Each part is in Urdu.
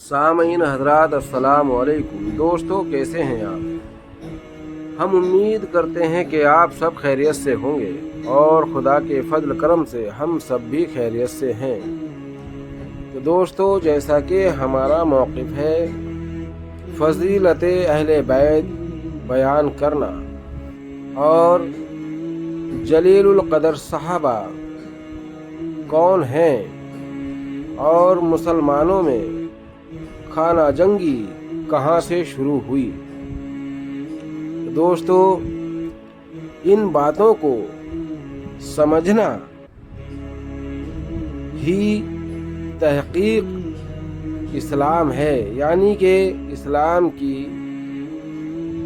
سامعین حضرات السلام علیکم۔ دوستو کیسے ہیں آپ؟ ہم امید کرتے ہیں کہ آپ سب خیریت سے ہوں گے اور خدا کے فضل کرم سے ہم سب بھی خیریت سے ہیں۔ تو دوستو جیسا کہ ہمارا موقف ہے فضیلت اہل بیت بیان کرنا اور جلیل القدر صحابہ کون ہیں اور مسلمانوں میں خانہ جنگی کہاں سے شروع ہوئی۔ دوستو ان باتوں کو سمجھنا ہی تحقیق اسلام ہے، یعنی کہ اسلام کی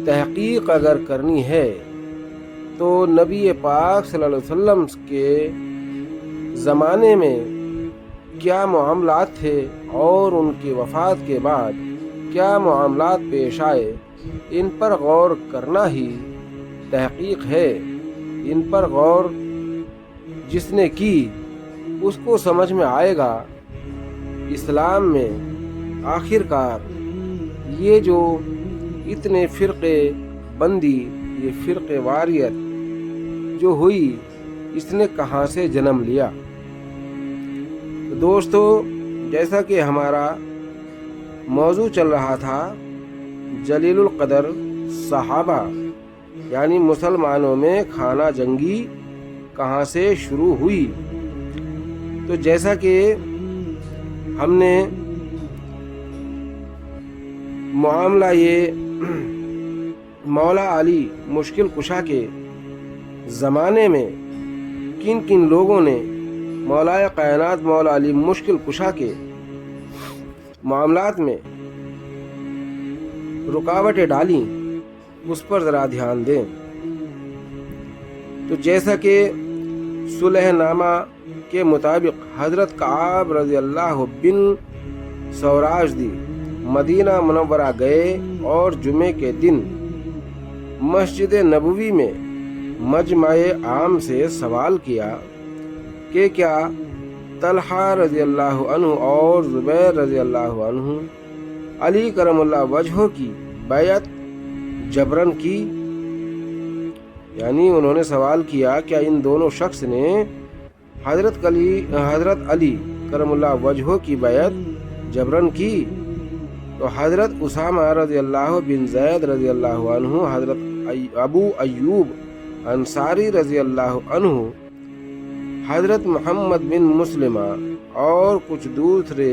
تحقیق اگر کرنی ہے تو نبی پاک صلی اللہ علیہ وسلم کے زمانے میں کیا معاملات تھے اور ان کی وفات کے بعد کیا معاملات پیش آئے، ان پر غور کرنا ہی تحقیق ہے۔ ان پر غور جس نے کی اس کو سمجھ میں آئے گا اسلام میں آخر کار یہ جو اتنے فرقے بندی، یہ فرقے واریت جو ہوئی، اس نے کہاں سے جنم لیا۔ دوستو جیسا کہ ہمارا موضوع چل رہا تھا جلیل القدر صحابہ، یعنی مسلمانوں میں خانہ جنگی کہاں سے شروع ہوئی، تو جیسا کہ ہم نے معاملہ یہ مولا علی مشکل کشا کے زمانے میں کن کن لوگوں نے مولا کائنات مولا علی مشکل کشا کے معاملات میں رکاوٹیں ڈالیں، اس پر ذرا دھیان دیں۔ تو جیسا کہ صلح نامہ کے مطابق حضرت کعب رضی اللہ بن سوراجدی مدینہ منورہ گئے اور جمعے کے دن مسجد نبوی میں مجمع عام سے سوال کیا کہ کیا طلحہ رضی اللہ عنہ اور زبیر رضی اللہ عنہ علی کرم اللہ وجہہ کی بیعت جبرن کی، یعنی انہوں نے سوال کیا کیا ان دونوں شخص نے حضرت علی کرم اللہ وجہہ کی بیعت جبرن کی؟ تو حضرت اسامہ رضی اللہ بن زید رضی اللہ عنہ، حضرت ابو ایوب انصاری رضی اللہ عنہ، حضرت محمد بن مسلمہ اور کچھ دوسرے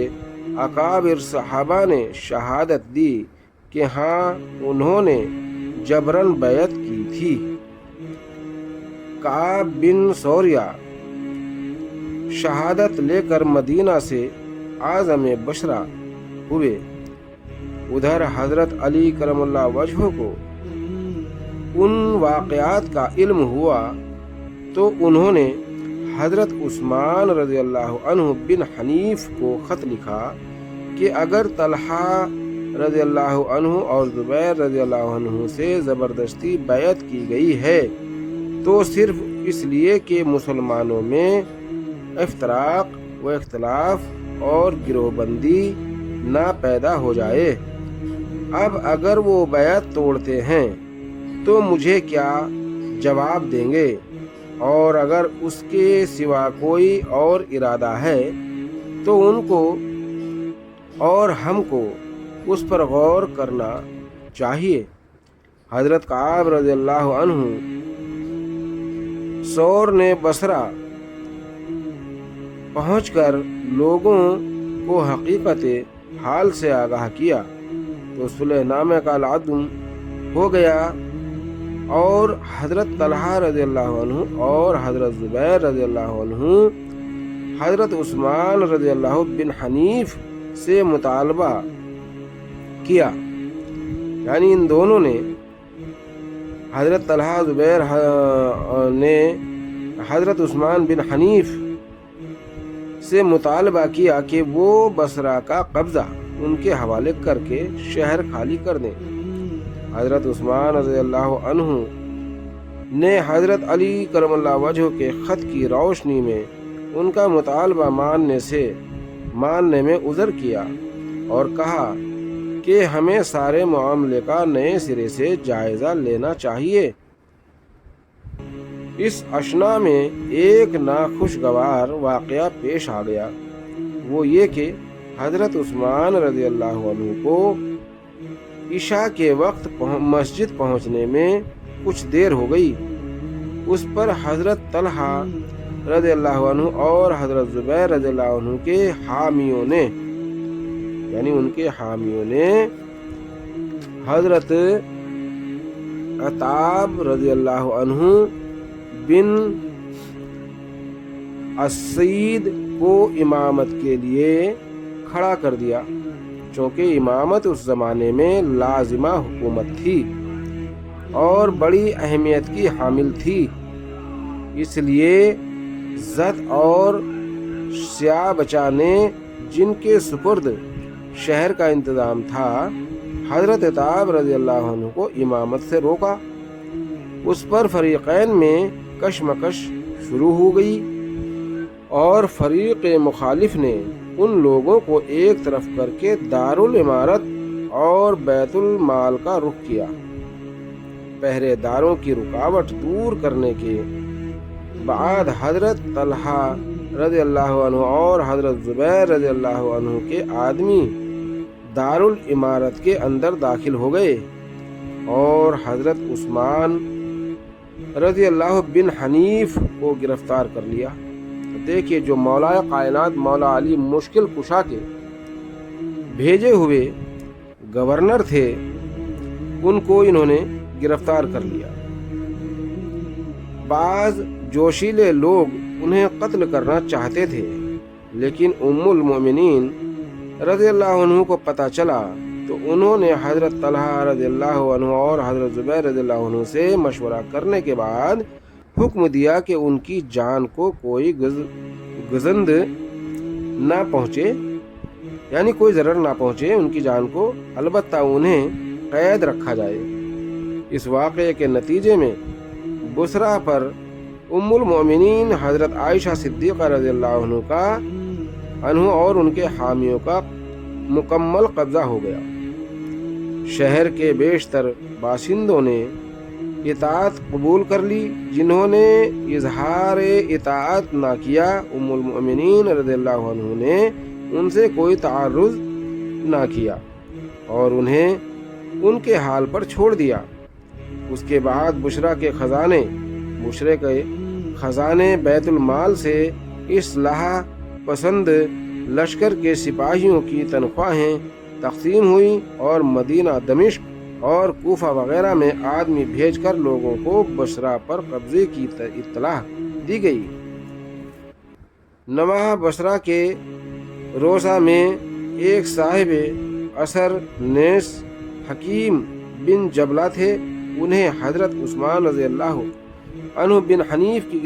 اکابر صحابہ نے شہادت دی کہ ہاں انہوں نے جبرن بیعت کی تھی۔ کعب بن سوریہ شہادت لے کر مدینہ سے اعظم بشرا ہوئے۔ ادھر حضرت علی کرم اللہ وجہہ کو ان واقعات کا علم ہوا تو انہوں نے حضرت عثمان رضی اللہ عنہ بن حنیف کو خط لکھا کہ اگر طلحہ رضی اللہ عنہ اور زبیر رضی اللہ عنہ سے زبردستی بیعت کی گئی ہے تو صرف اس لیے کہ مسلمانوں میں افتراق و اختلاف اور گروہ بندی نہ پیدا ہو جائے۔ اب اگر وہ بیعت توڑتے ہیں تو مجھے کیا جواب دیں گے، اور اگر اس کے سوا کوئی اور ارادہ ہے تو ان کو اور ہم کو اس پر غور کرنا چاہیے۔ حضرت کعب رضی اللہ عنہ سور نے بصرہ پہنچ کر لوگوں کو حقیقت حال سے آگاہ کیا تو صلح نامہ کا العدم ہو گیا، اور حضرت طلحہ رضی اللہ عنہ اور حضرت زبیر رضی اللہ عنہ حضرت عثمان رضی اللہ بن حنیف سے مطالبہ کیا، یعنی ان دونوں نے حضرت طلحہ زبیر نے حضرت عثمان بن حنیف سے مطالبہ کیا کہ وہ بصرہ کا قبضہ ان کے حوالے کر کے شہر خالی کر دیں۔ حضرت عثمان رضی اللہ عنہ نے حضرت علی کرم اللہ وجہہ کے خط کی روشنی میں ان کا مطالبہ ماننے میں عذر کیا اور کہا کہ ہمیں سارے معاملے کا نئے سرے سے جائزہ لینا چاہیے۔ اس اشنا میں ایک ناخوشگوار واقعہ پیش آ گیا، وہ یہ کہ حضرت عثمان رضی اللہ عنہ کو عشاء کے وقت مسجد پہنچنے میں کچھ دیر ہو گئی۔ اس پر حضرت طلحہ رضی اللہ عنہ اور حضرت زبیر رضی اللہ عنہ کے حامیوں نے حضرت عتاب رضی اللہ عنہ بن اسید کو امامت کے لیے کھڑا کر دیا، چونکہ امامت اس زمانے میں لازمہ حکومت تھی اور بڑی اہمیت کی حامل تھی۔ اس لیے زد اور سیاہ بچا نے، جن کے سپرد شہر کا انتظام تھا، حضرت عتاب رضی اللہ عنہ کو امامت سے روکا۔ اس پر فریقین میں کشمکش شروع ہو گئی اور فریق مخالف نے ان لوگوں کو ایک طرف کر کے دارالامارت اور بیت المال کا رخ کیا۔ پہرے داروں کی رکاوٹ دور کرنے کے بعد حضرت طلحہ رضی اللہ عنہ اور حضرت زبیر رضی اللہ عنہ کے آدمی دارالامارت کے اندر داخل ہو گئے اور حضرت عثمان رضی اللہ بن حنیف کو گرفتار کر لیا۔ دیکھیے، جو مولا کائنات مولا علی مشکل کشا کے بھیجے ہوئے گورنر تھے، ان کو انہوں نے گرفتار کر لیا۔ بعض جوشیلے لوگ انہیں قتل کرنا چاہتے تھے، لیکن ام المؤمنین رضی اللہ عنہ کو پتہ چلا تو انہوں نے حضرت طلحہ رضی اللہ عنہ اور حضرت زبیر رضی اللہ عنہ سے مشورہ کرنے کے بعد حکم دیا کہ ان کی جان کو کوئی گزند نہ پہنچے، یعنی کوئی ضرر نہ پہنچے ان کی جان کو، البتہ انہیں قید رکھا جائے۔ اس واقعے کے نتیجے میں بصرہ پر ام المؤمنین حضرت عائشہ صدیقہ رضی اللہ عنہ اور ان کے حامیوں کا مکمل قبضہ ہو گیا۔ شہر کے بیشتر باشندوں نے اطاعت قبول کر لی۔ جنہوں نے اظہار اطاعت نہ کیا، ام المؤمنین رضی اللہ عنہ نے ان سے کوئی تعرض نہ کیا اور انہیں ان کے حال پر چھوڑ دیا۔ اس کے بعد بشرا کے خزانے بیت المال سے اصلاح پسند لشکر کے سپاہیوں کی تنخواہیں تقسیم ہوئی اور مدینہ، دمشق اور کوفہ وغیرہ میں آدمی بھیج کر لوگوں کو بصرہ پر قبضے کی اطلاع دی گئی۔ نواح بصرہ کے روسا میں ایک صاحب اثر نیس حکیم بن جبلہ تھے۔ انہیں حضرت عثمان رضی اللہ عنہ بن حنیف کی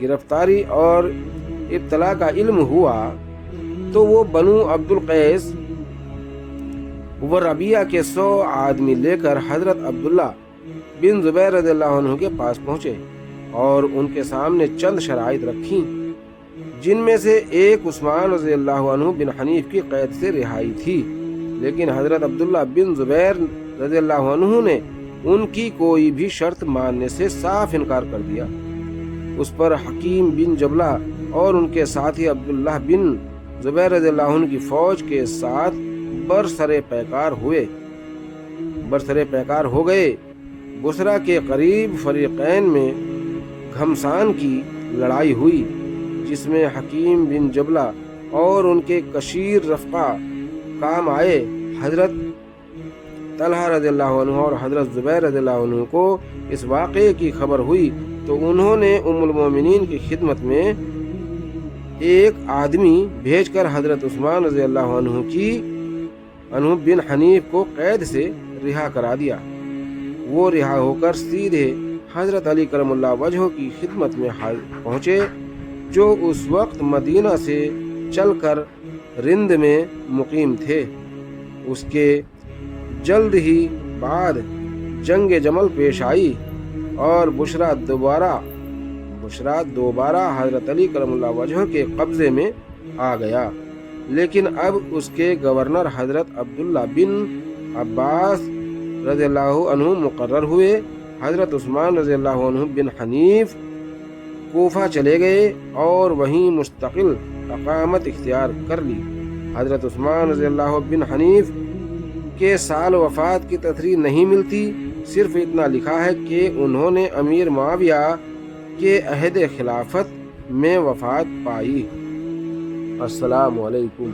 گرفتاری اور ابتلا کا علم ہوا تو وہ بنو عبد القیس و ربیعہ کے 100 آدمی لے کر حضرت عبداللہ بن زبیر رضی اللہ عنہ کے پاس پہنچے اور ان کے سامنے چند شرائط رکھیں، جن میں سے ایک عثمان رضی اللہ عنہ بن حنیف کی قید سے رہائی تھی، لیکن حضرت عبداللہ بن زبیر رضی اللہ عنہ نے ان کی کوئی بھی شرط ماننے سے صاف انکار کر دیا۔ اس پر حکیم بن جبلہ اور ان کے ساتھی عبداللہ بن زبیر رضی اللہ عنہ کی فوج کے ساتھ برسر پیکار ہو گئے۔ بصرہ کے قریب فریقین میں گھمسان کی لڑائی ہوئی، جس میں حکیم بن جبلہ اور ان کے کثیر رفقا کام آئے۔ حضرت طلحہ رضی اللہ عنہ اور حضرت زبیر رضی اللہ عنہ کو اس واقعے کی خبر ہوئی تو انہوں نے ام المؤمنین کی خدمت میں ایک آدمی بھیج کر حضرت عثمان رضی اللہ عنہ بن حنیف کو قید سے رہا کرا دیا۔ وہ رہا ہو کر سیدھے حضرت علی کرم اللہ وجہہ کی خدمت میں پہنچے، جو اس وقت مدینہ سے چل کر رند میں مقیم تھے۔ اس کے جلد ہی بعد جنگ جمل پیش آئی اور بشرا دوبارہ حضرت علی کرم اللہ وجہہ کے قبضے میں آ گیا۔ لیکن اب اس کے گورنر حضرت عبداللہ بن عباس رضی اللہ عنہ مقرر ہوئے۔ حضرت عثمان رضی اللہ عنہ بن حنیف کوفہ چلے گئے اور وہیں مستقل اقامت اختیار کر لی۔ حضرت عثمان رضی اللہ بن حنیف کے سال وفات کی تصریح نہیں ملتی، صرف اتنا لکھا ہے کہ انہوں نے امیر معاویہ کے عہد خلافت میں وفات پائی۔ السلام علیکم۔